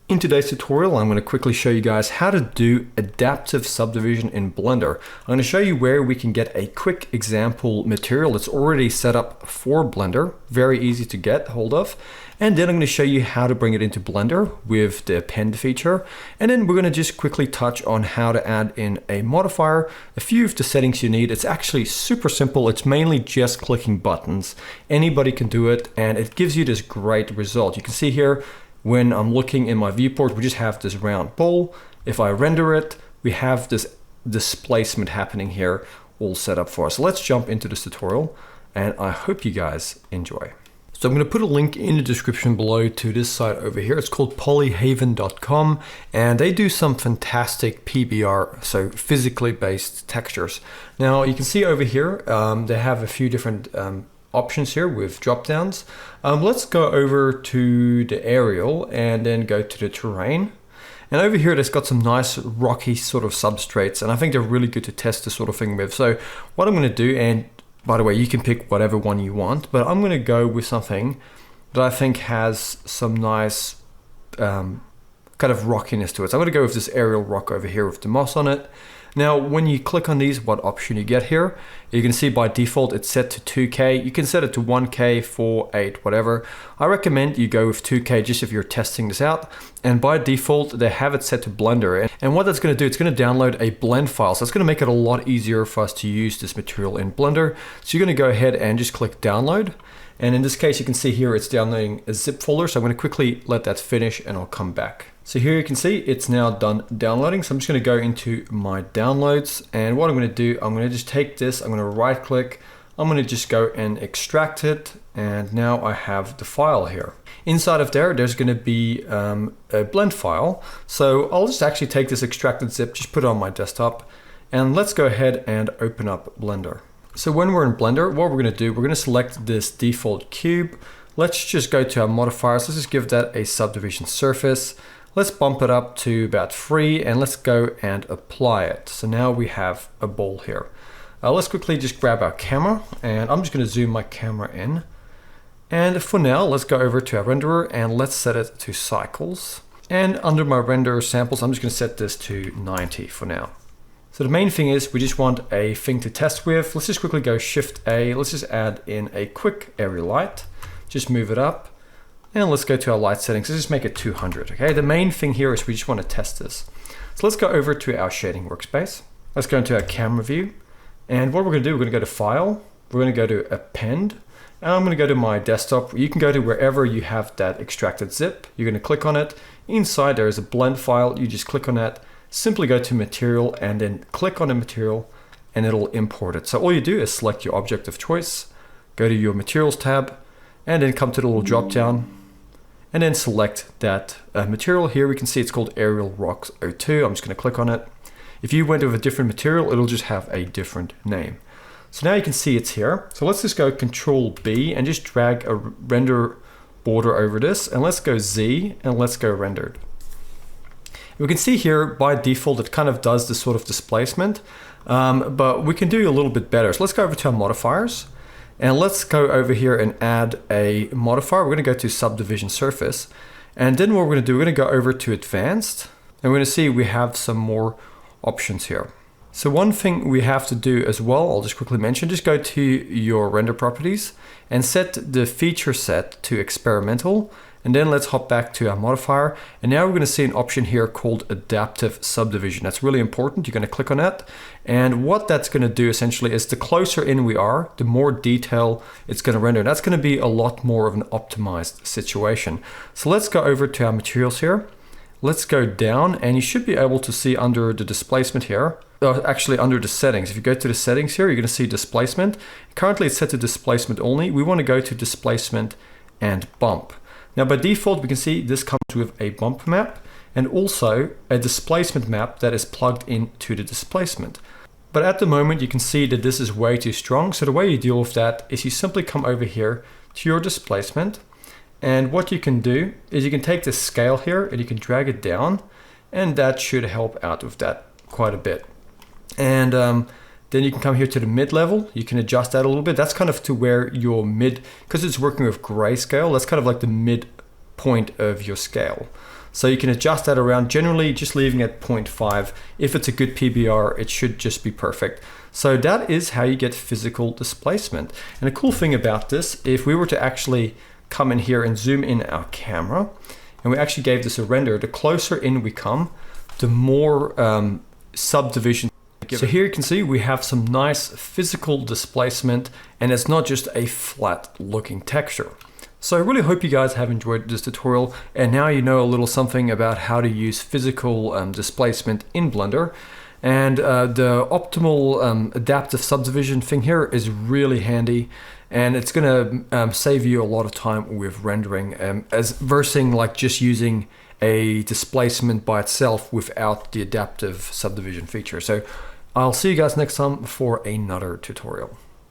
In today's tutorial, I'm going to quickly show you guys how to do adaptive subdivision in Blender. I'm going to show you where we can get a quick example material that's already set up for Blender, very easy to get hold of. And then I'm going to show you how to bring it into Blender with the append feature. And then we're going to just quickly touch on how to add in a modifier, a few of the settings you need. It's actually super simple. It's mainly just clicking buttons. Anybody can do it, and it gives you this great result. You can see here, when I'm looking in my viewport, we just have this round ball. If I render it, we have this displacement happening here all set up for us. So let's jump into this tutorial, and I hope you guys enjoy. So I'm going to put a link in the description below to this site over here. It's called polyhaven.com, and they do some fantastic PBR, so physically based textures. Now you can see over here, they have a few different options here with drop downs. Let's go over to the aerial and then go to the terrain. And over here, it's got some nice rocky sort of substrates, and I think they're really good to test this sort of thing with. So what I'm going to do, and by the way, you can pick whatever one you want, but I'm going to go with something that I think has some nice kind of rockiness to it. So I'm going to go with this aerial rock over here with the moss on it. Now, when you click on these, what option you get here, you can see by default it's set to 2K. You can set it to 1K, 4, 8, whatever. I recommend you go with 2K just if you're testing this out. And by default, they have it set to Blender. And what that's going to do, it's going to download a blend file. So it's going to make it a lot easier for us to use this material in Blender. So you're going to go ahead and just click download. And in this case, you can see here it's downloading a zip folder. So I'm going to quickly let that finish and I'll come back. So here you can see it's now done downloading. So I'm just going to go into my downloads. And what I'm going to do, I'm going to just take this, I'm going to right click, I'm going to just go and extract it. And now I have the file here. Inside of there's going to be a blend file. So I'll just actually take this extracted zip, just put it on my desktop. And let's go ahead and open up Blender. So when we're in Blender, what we're going to do, we're going to select this default cube. Let's just go to our modifiers. Let's just give that a subdivision surface. Let's bump it up to about 3 and let's go and apply it. So now we have a ball here. Let's quickly just grab our camera, and I'm just going to zoom my camera in. And for now, let's go over to our renderer and let's set it to cycles. And under my render samples, I'm just going to set this to 90 for now. So the main thing is we just want a thing to test with. Let's just quickly go Shift A. Let's just add in a quick area light. Just move it up. And let's go to our light settings. Let's just make it 200. Okay, the main thing here is we just want to test this. So let's go over to our shading workspace. Let's go into our camera view. And what we're going to do, we're going to go to File. We're going to go to Append. And I'm going to go to my desktop. You can go to wherever you have that extracted zip. You're going to click on it. Inside there is a blend file. You just click on that. Simply go to Material and then click on the material and it'll import it. So all you do is select your object of choice, go to your Materials tab, and then come to the little drop down. And then select that material. Here we can see it's called Aerial Rocks 02. I'm just going to click on it. If you went with a different material, it'll just have a different name. So now you can see it's here. So let's just go Control B and just drag a render border over this. And let's go Z and let's go rendered. We can see here by default it kind of does this sort of displacement, but we can do a little bit better. So let's go over to our modifiers. And let's go over here and add a modifier. We're going to go to Subdivision Surface. And then what we're going to do, we're going to go over to Advanced. And we're going to see we have some more options here. So one thing we have to do as well, I'll just quickly mention, just go to your render properties and set the feature set to experimental. And then let's hop back to our modifier. And now we're going to see an option here called Adaptive Subdivision. That's really important. You're going to click on that. And what that's going to do essentially is the closer in we are, the more detail it's going to render. That's going to be a lot more of an optimized situation. So let's go over to our materials here. Let's go down and you should be able to see under the displacement here, actually under the settings. If you go to the settings here, you're going to see displacement. Currently it's set to displacement only. We want to go to displacement and bump. Now by default, we can see this comes with a bump map and also a displacement map that is plugged into the displacement. But at the moment, you can see that this is way too strong. So the way you deal with that is you simply come over here to your displacement. And what you can do is you can take this scale here and you can drag it down, and that should help out with that quite a bit. And then you can come here to the mid level. You can adjust that a little bit. That's kind of to where your mid, because it's working with grayscale, that's kind of like the mid point of your scale. So you can adjust that around, generally just leaving it 0.5. If it's a good PBR, it should just be perfect. So that is how you get physical displacement. And the cool thing about this, if we were to actually come in here and zoom in our camera, and we actually gave this a render, the closer in we come, the more subdivision. So here you can see we have some nice physical displacement, and it's not just a flat looking texture. So I really hope you guys have enjoyed this tutorial, and now you know a little something about how to use physical displacement in Blender. And the optimal adaptive subdivision thing here is really handy, and it's going to save you a lot of time with rendering, as versus like just using a displacement by itself without the adaptive subdivision feature. So I'll see you guys next time for another tutorial.